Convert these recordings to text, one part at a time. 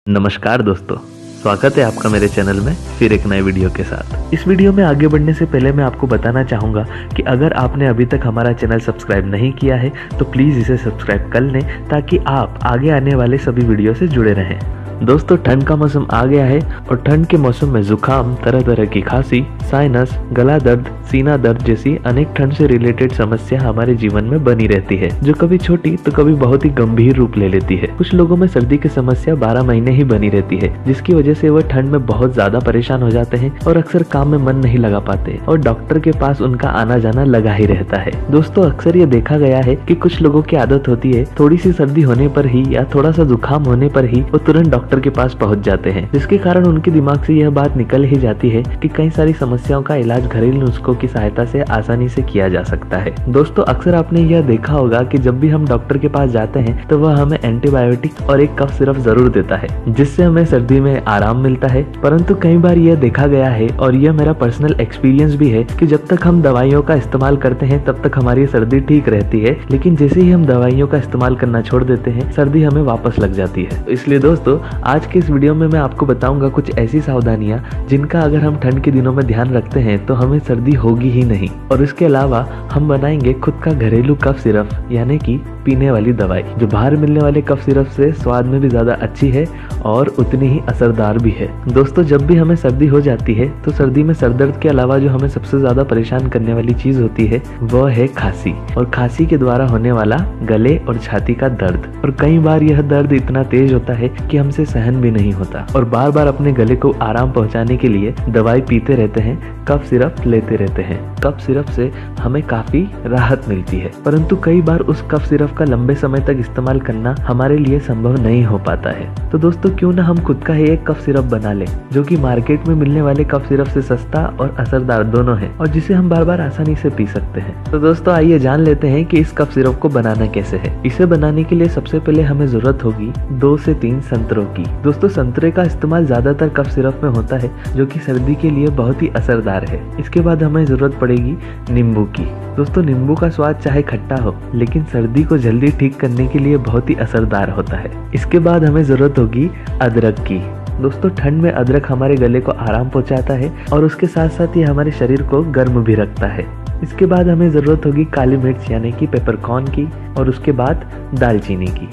नमस्कार दोस्तों, स्वागत है आपका मेरे चैनल में फिर एक नए वीडियो के साथ। इस वीडियो में आगे बढ़ने से पहले मैं आपको बताना चाहूँगा कि अगर आपने अभी तक हमारा चैनल सब्सक्राइब नहीं किया है तो प्लीज़ इसे सब्सक्राइब कर लें ताकि आप आगे आने वाले सभी वीडियो से जुड़े रहें। दोस्तों, ठंड का मौसम आ गया है और ठंड के मौसम में जुकाम, तरह तरह की खांसी, साइनस, गला दर्द, सीना दर्द जैसी अनेक ठंड से रिलेटेड समस्या हमारे जीवन में बनी रहती है, जो कभी छोटी तो कभी बहुत ही गंभीर रूप ले लेती है। कुछ लोगों में सर्दी की समस्या 12 महीने ही बनी रहती है, जिसकी वजह से वह ठंड में बहुत ज्यादा परेशान हो जाते हैं और अक्सर काम में मन नहीं लगा पाते और डॉक्टर के पास उनका आना जाना लगा ही रहता है। दोस्तों, अक्सर ये देखा गया है कि कुछ लोगों की आदत होती है थोड़ी सी सर्दी होने पर ही या थोड़ा सा जुकाम होने पर ही वो तुरंत डॉक्टर के पास पहुंच जाते हैं, जिसके कारण उनके दिमाग से यह बात निकल ही जाती है कि कई सारी समस्याओं का इलाज घरेलू नुस्खों की सहायता से आसानी से किया जा सकता है। दोस्तों, अक्सर आपने यह देखा होगा कि जब भी हम डॉक्टर के पास जाते हैं तो वह हमें एंटीबायोटिक और एक कफ सिरप जरूर देता है, जिससे हमें सर्दी में आराम मिलता है। परंतु कई बार यह देखा गया है और यह मेरा पर्सनल एक्सपीरियंस भी है कि जब तक हम दवाइयों का इस्तेमाल करते हैं तब तक हमारी सर्दी ठीक रहती है, लेकिन जैसे ही हम दवाइयों का इस्तेमाल करना छोड़ देते हैं सर्दी हमें वापस लग जाती है। इसलिए दोस्तों, आज के इस वीडियो में मैं आपको बताऊंगा कुछ ऐसी सावधानियां जिनका अगर हम ठंड के दिनों में ध्यान रखते हैं तो हमें सर्दी होगी ही नहीं। और इसके अलावा हम बनाएंगे खुद का घरेलू कफ सिरप, यानी कि पीने वाली दवाई, जो बाहर मिलने वाले कफ सिरप से स्वाद में भी ज्यादा अच्छी है और उतनी ही असरदार भी है। दोस्तों, जब भी हमें सर्दी हो जाती है तो सर्दी में सरदर्द के अलावा जो हमें सबसे ज्यादा परेशान करने वाली चीज होती है वह है खांसी, और खांसी के द्वारा होने वाला गले और छाती का दर्द। और कई बार यह दर्द इतना तेज होता है कि हमसे सहन भी नहीं होता और बार बार अपने गले को आराम पहुंचाने के लिए दवाई पीते रहते हैं, कफ सिरप लेते रहते हैं। कफ सिरप से हमें काफी राहत मिलती है, परंतु कई बार उस कफ सिरप का लंबे समय तक इस्तेमाल करना हमारे लिए संभव नहीं हो पाता है। तो दोस्तों, क्यों ना हम खुद का ही एक कफ सिरप बना लें, जो कि मार्केट में मिलने वाले कफ सिरप से सस्ता और असरदार दोनों है और जिसे हम बार बार आसानी से पी सकते हैं। तो दोस्तों, आइए जान लेते हैं कि इस कफ सिरप को बनाना कैसे है। इसे बनाने के लिए सबसे पहले हमें जरूरत होगी 2 से 3 संतरों की। दोस्तों, संतरे का इस्तेमाल ज्यादातर कफ सिरप में होता है, जो कि सर्दी के लिए बहुत ही असरदार है। इसके बाद हमें जरूरत पड़ेगी नींबू की। दोस्तों, नींबू का स्वाद चाहे खट्टा हो, लेकिन सर्दी को जल्दी ठीक करने के लिए बहुत ही असरदार होता है। इसके बाद हमें जरूरत होगी अदरक की। दोस्तों, ठंड में अदरक हमारे गले को आराम पहुंचाता है और उसके साथ साथ ये हमारे शरीर को गर्म भी रखता है। इसके बाद हमें जरूरत होगी काली मिर्च यानी कि पेपरकॉर्न की, और उसके बाद दालचीनी की।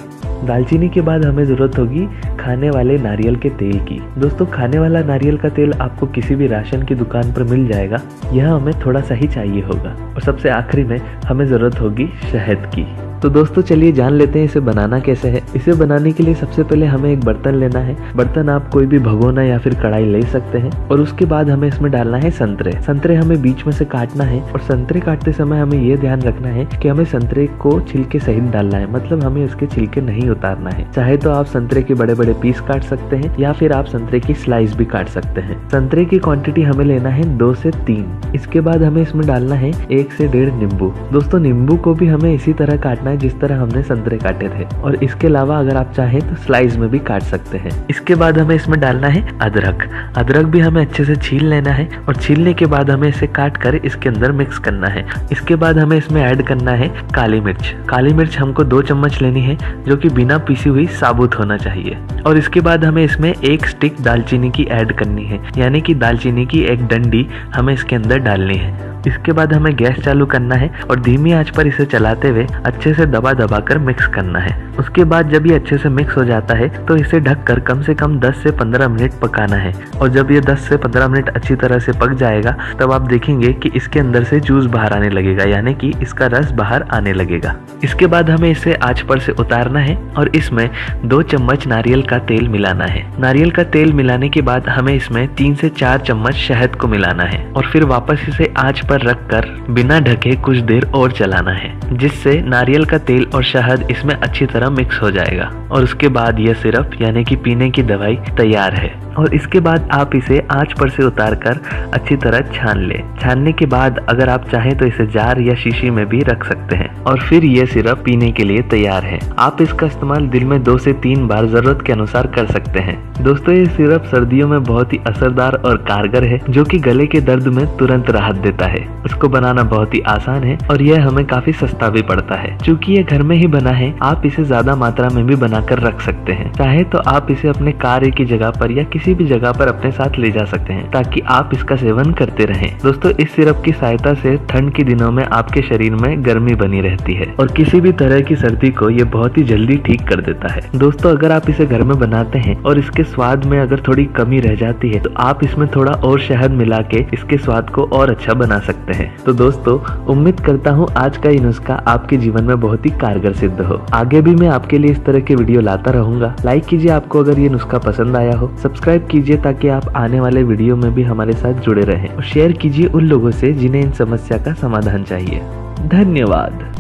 दालचीनी के बाद हमें जरूरत होगी खाने वाले नारियल के तेल की। दोस्तों, खाने वाला नारियल का तेल आपको किसी भी राशन की दुकान पर मिल जाएगा, यह हमें थोड़ा सा ही चाहिए होगा। और सबसे आखिरी में हमें जरूरत होगी शहद की। तो दोस्तों, चलिए जान लेते हैं इसे बनाना कैसे है। इसे बनाने के लिए सबसे पहले हमें एक बर्तन लेना है। बर्तन आप कोई भी भगोना या फिर कढ़ाई ले सकते हैं, और उसके बाद हमें इसमें डालना है संतरे। संतरे हमें बीच में से काटना है, और संतरे काटते समय हमें ये ध्यान रखना है कि हमें संतरे को छिलके सहित डालना है, मतलब हमें इसके छिलके नहीं उतारना है। चाहे तो आप संतरे के बड़े बड़े पीस काट सकते हैं या फिर आप संतरे की स्लाइस भी काट सकते हैं। संतरे की क्वांटिटी हमें लेना है 2 से 3। इसके बाद हमें इसमें डालना है 1 से 1.5 नींबू। दोस्तों, नींबू को भी हमें इसी तरह काटना है जिस तरह हमने संतरे काटे थे, और इसके अलावा अगर आप चाहें तो स्लाइस में भी काट सकते हैं। इसके बाद हमें इसमें डालना है अदरक। अदरक भी हमें अच्छे से छील लेना है, और छीलने के बाद हमें इसे काट कर इसके अंदर मिक्स करना है। इसके बाद हमें इसमें ऐड करना है काली मिर्च। काली मिर्च हमको 2 चम्मच लेनी है, जो कि बिना पीसी हुई साबुत होना चाहिए। और इसके बाद हमें इसमें 1 स्टिक दालचीनी की ऐड करनी है, यानी कि दालचीनी की एक डंडी हमें इसके अंदर डालनी है। इसके बाद हमें गैस चालू करना है और धीमी आंच पर इसे चलाते हुए अच्छे से दबा दबा कर मिक्स करना है। उसके बाद जब ये अच्छे से मिक्स हो जाता है तो इसे ढककर कम से कम 10 से 15 मिनट पकाना है। और जब ये 10 से 15 मिनट अच्छी तरह से पक जाएगा तब आप देखेंगे कि इसके अंदर से जूस बाहर आने लगेगा, यानी कि इसका रस बाहर आने लगेगा। इसके बाद हमें इसे आंच पर से उतारना है और इसमें 2 चम्मच नारियल का तेल मिलाना है। नारियल का तेल मिलाने के बाद हमें इसमें 3 से 4 चम्मच शहद को मिलाना है और फिर वापस इसे आंच पर रखकर बिना ढके कुछ देर और चलाना है, जिससे नारियल का तेल और शहद इसमें अच्छी तरह मिक्स हो जाएगा। और उसके बाद यह सिरप यानी कि पीने की दवाई तैयार है। और इसके बाद आप इसे आंच पर से उतारकर अच्छी तरह छान लें। छानने के बाद अगर आप चाहें तो इसे जार या शीशी में भी रख सकते हैं और फिर ये सिरप पीने के लिए तैयार है। आप इसका इस्तेमाल दिन में 2 से 3 बार जरूरत के अनुसार कर सकते हैं। दोस्तों, ये सिरप सर्दियों में बहुत ही असरदार और कारगर है, जो कि गले के दर्द में तुरंत राहत देता है। उसको बनाना बहुत ही आसान है और यह हमें काफी सस्ता भी पड़ता है। चूँकि ये घर में ही बना है, आप इसे ज्यादा मात्रा में भी बनाकर रख सकते हैं। चाहे तो आप इसे अपने कार्य की जगह पर या किसी भी जगह पर अपने साथ ले जा सकते हैं ताकि आप इसका सेवन करते रहें। दोस्तों, इस सिरप की सहायता से ठंड के दिनों में आपके शरीर में गर्मी बनी रहती है और किसी भी तरह की सर्दी को ये बहुत ही जल्दी ठीक कर देता है। दोस्तों, अगर आप इसे घर में बनाते हैं और इसके स्वाद में अगर थोड़ी कमी रह जाती है तो आप इसमें थोड़ा और शहद मिला के इसके स्वाद को और अच्छा बना सकते हैं। तो दोस्तों, उम्मीद करता हूँ आज का ये नुस्खा आपके जीवन में बहुत ही कारगर सिद्ध हो। आगे भी मैं आपके लिए इस तरह के वीडियो लाता रहूंगा। लाइक कीजिए आपको अगर ये नुस्खा पसंद आया हो, सब्सक्राइब कीजिए ताकि आप आने वाले वीडियो में भी हमारे साथ जुड़े रहें और शेयर कीजिए उन लोगों से जिन्हें इन समस्या का समाधान चाहिए। धन्यवाद।